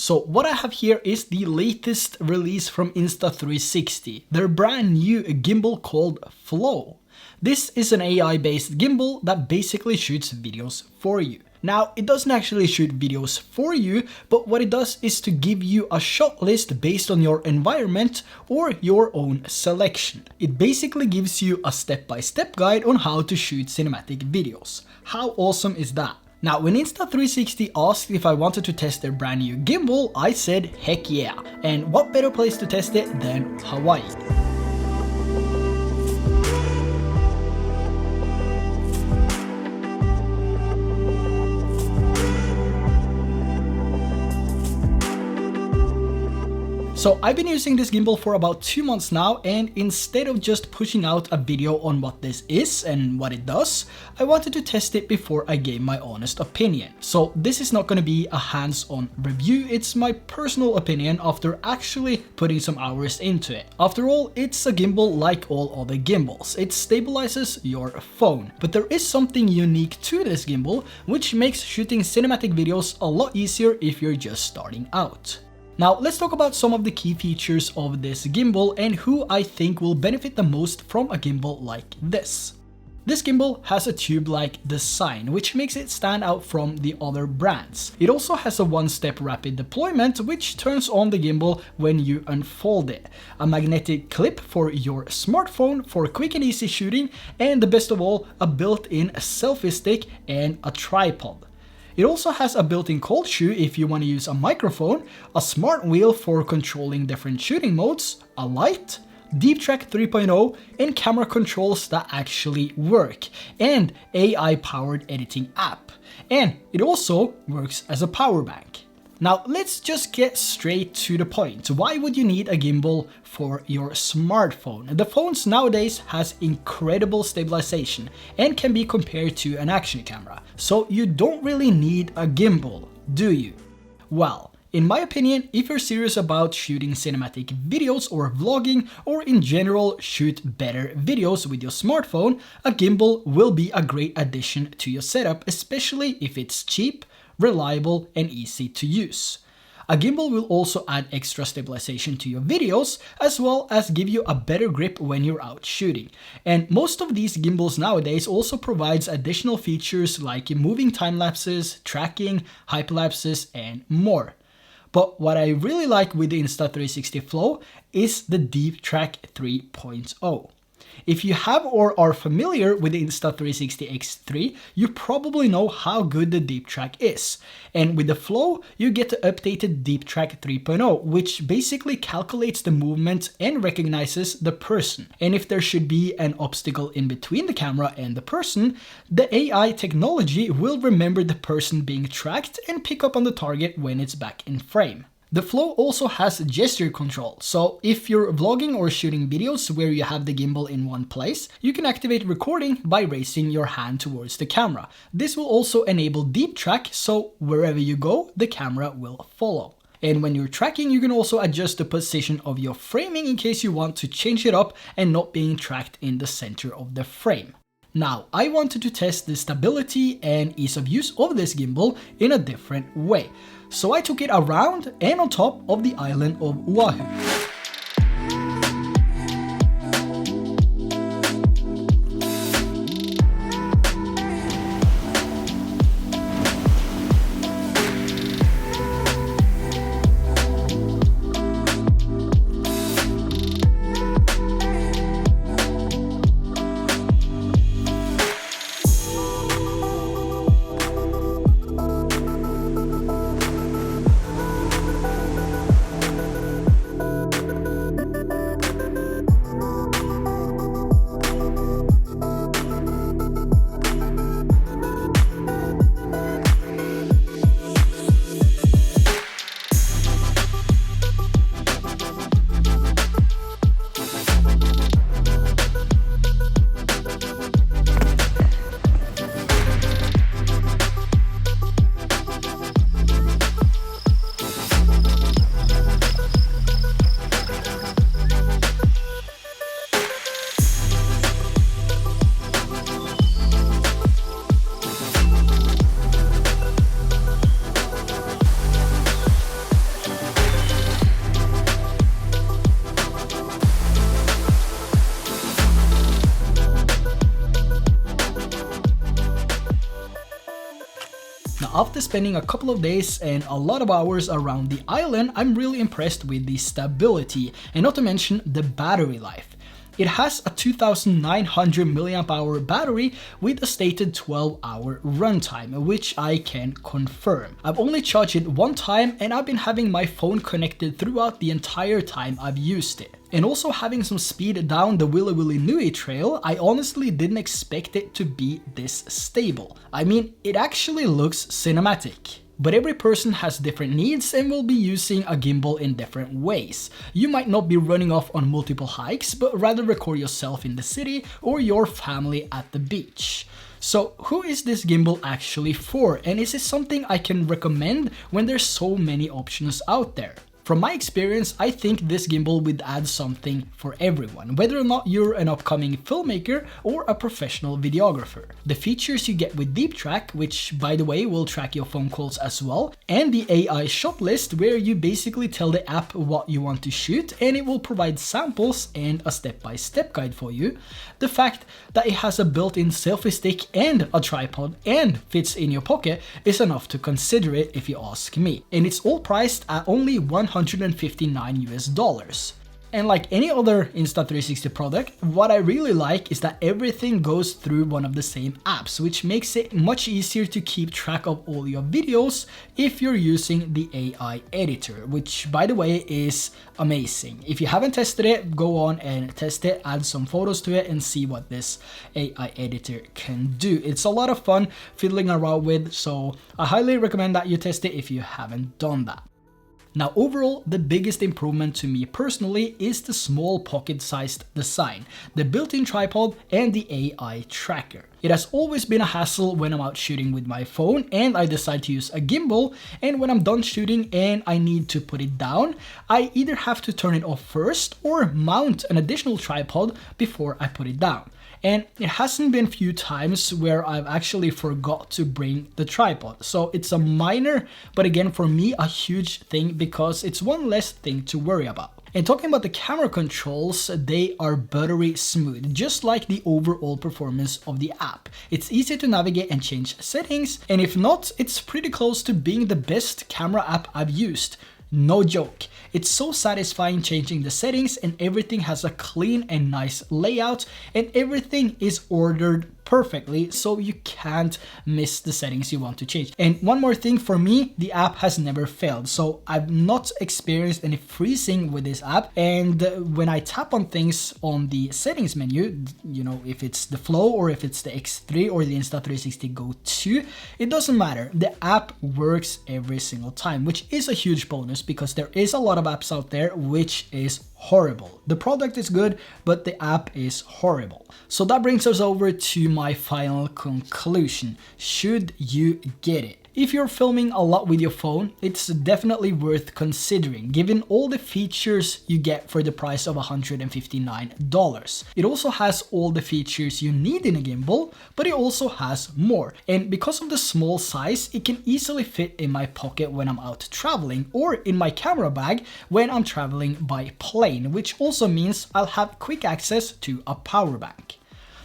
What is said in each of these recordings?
So what I have here is the latest release from Insta360, their brand new gimbal called FLOW. This is an AI-based gimbal that basically shoots videos for you. Now, it doesn't actually shoot videos for you, but what it does is to give you a shot list based on your environment or your own selection. It basically gives you a step-by-step guide on how to shoot cinematic videos. How awesome is that? Now, when Insta360 asked if I wanted to test their brand new gimbal, I said heck yeah. And what better place to test it than Hawaii? So I've been using this gimbal for about 2 months now, and instead of just pushing out a video on what this is and what it does, I wanted to test it before I gave my honest opinion. So this is not going to be a hands-on review, it's my personal opinion after actually putting some hours into it. After all, it's a gimbal like all other gimbals, it stabilizes your phone. But there is something unique to this gimbal, which makes shooting cinematic videos a lot easier if you're just starting out. Now let's talk about some of the key features of this gimbal and who I think will benefit the most from a gimbal like this. This gimbal has a tube-like design, which makes it stand out from the other brands. It also has a one-step rapid deployment, which turns on the gimbal when you unfold it, a magnetic clip for your smartphone for quick and easy shooting, and the best of all, a built-in selfie stick and a tripod. It also has a built-in cold shoe if you want to use a microphone, a smart wheel for controlling different shooting modes, a light, Deep Track 3.0, and camera controls that actually work, and AI-powered editing app. And it also works as a power bank. Now let's just get straight to the point. Why would you need a gimbal for your smartphone? The phones nowadays has incredible stabilization and can be compared to an action camera. So you don't really need a gimbal, do you? Well, in my opinion, if you're serious about shooting cinematic videos or vlogging, or in general shoot better videos with your smartphone, a gimbal will be a great addition to your setup, especially if it's cheap, reliable, and easy to use. A gimbal will also add extra stabilization to your videos, as well as give you a better grip when you're out shooting. And most of these gimbals nowadays also provides additional features like moving time lapses, tracking, hyperlapses, and more. But what I really like with the Insta360 FLOW is the Deep Track 3.0. If you have or are familiar with the Insta360 X3, you probably know how good the Deep Track is. And with the FLOW, you get the updated Deep Track 3.0, which basically calculates the movement and recognizes the person. And if there should be an obstacle in between the camera and the person, the AI technology will remember the person being tracked and pick up on the target when it's back in frame. The FLOW also has gesture control, so if you're vlogging or shooting videos where you have the gimbal in one place, you can activate recording by raising your hand towards the camera. This will also enable deep track, so wherever you go, the camera will follow. And when you're tracking, you can also adjust the position of your framing in case you want to change it up and not being tracked in the center of the frame. Now, I wanted to test the stability and ease of use of this gimbal in a different way. So I took it around and on top of the island of Oahu. after spending a couple of days and a lot of hours around the island, I'm really impressed with the stability and not to mention the battery life. It has a 2900 mAh battery with a stated 12-hour runtime, which I can confirm. I've only charged it one time and I've been having my phone connected throughout the entire time I've used it. And also having some speed down the Wili Wili Nui trail, I honestly didn't expect it to be this stable. I mean, it actually looks cinematic. But every person has different needs and will be using a gimbal in different ways. You might not be running off on multiple hikes, but rather record yourself in the city or your family at the beach. So who is this gimbal actually for, and is it something I can recommend when there's so many options out there? From my experience, I think this gimbal would add something for everyone, whether or not you're an upcoming filmmaker or a professional videographer. The features you get with Deep Track, which by the way will track your phone calls as well, and the AI shot list where you basically tell the app what you want to shoot and it will provide samples and a step-by-step guide for you. The fact that it has a built-in selfie stick and a tripod and fits in your pocket is enough to consider it if you ask me. And it's all priced at only $159 US. And like any other Insta360 product, what I really like is that everything goes through one of the same apps, which makes it much easier to keep track of all your videos if you're using the AI editor, which by the way is amazing. If you haven't tested it, go on and test it, add some photos to it and see what this AI editor can do. It's a lot of fun fiddling around with, so I highly recommend that you test it if you haven't done that. Now overall, the biggest improvement to me personally is the small pocket-sized design, the built-in tripod and the AI tracker. It has always been a hassle when I'm out shooting with my phone and I decide to use a gimbal, and when I'm done shooting and I need to put it down, I either have to turn it off first or mount an additional tripod before I put it down. And it hasn't been few times where I've actually forgot to bring the tripod. So it's a minor, but again for me a huge thing because it's one less thing to worry about. And talking about the camera controls, they are buttery smooth, just like the overall performance of the app. It's easy to navigate and change settings, and if not, it's pretty close to being the best camera app I've used. No joke. It's so satisfying changing the settings and everything has a clean and nice layout and everything is ordered perfectly, so you can't miss the settings you want to change. And one more thing, for me, the app has never failed, so I've not experienced any freezing with this app. And when I tap on things on the settings menu, you know, if it's the Flow or if it's the X3 or the Insta360 Go 2, it doesn't matter. The app works every single time, which is a huge bonus because there is a lot of apps out there which is horrible. The product is good, but the app is horrible. So that brings us over to my final conclusion. Should you get it? If you're filming a lot with your phone, it's definitely worth considering, given all the features you get for the price of $159. It also has all the features you need in a gimbal, but it also has more. And because of the small size, it can easily fit in my pocket when I'm out traveling, or in my camera bag when I'm traveling by plane, which also means I'll have quick access to a power bank.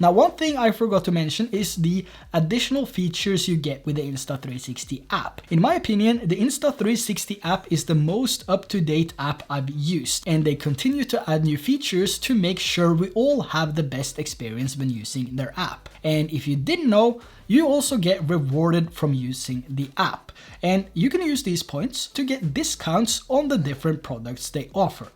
Now, one thing I forgot to mention is the additional features you get with the Insta360 app. In my opinion, the Insta360 app is the most up-to-date app I've used, and they continue to add new features to make sure we all have the best experience when using their app. And if you didn't know, you also get rewarded from using the app. And you can use these points to get discounts on the different products they offer.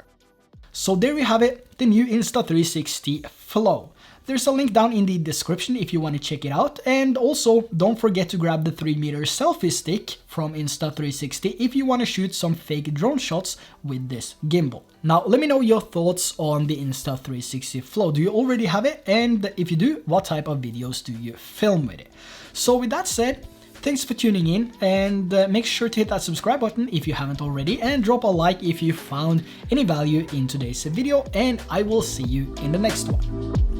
So there you have it, the new Insta360 FLOW. There's a link down in the description if you want to check it out, and also don't forget to grab the 3-meter selfie stick from Insta360 if you want to shoot some fake drone shots with this gimbal. Now let me know your thoughts on the Insta360 FLOW. Do you already have it? And if you do, what type of videos do you film with it? So with that said, thanks for tuning in, and make sure to hit that subscribe button if you haven't already, and drop a like if you found any value in today's video, and I will see you in the next one.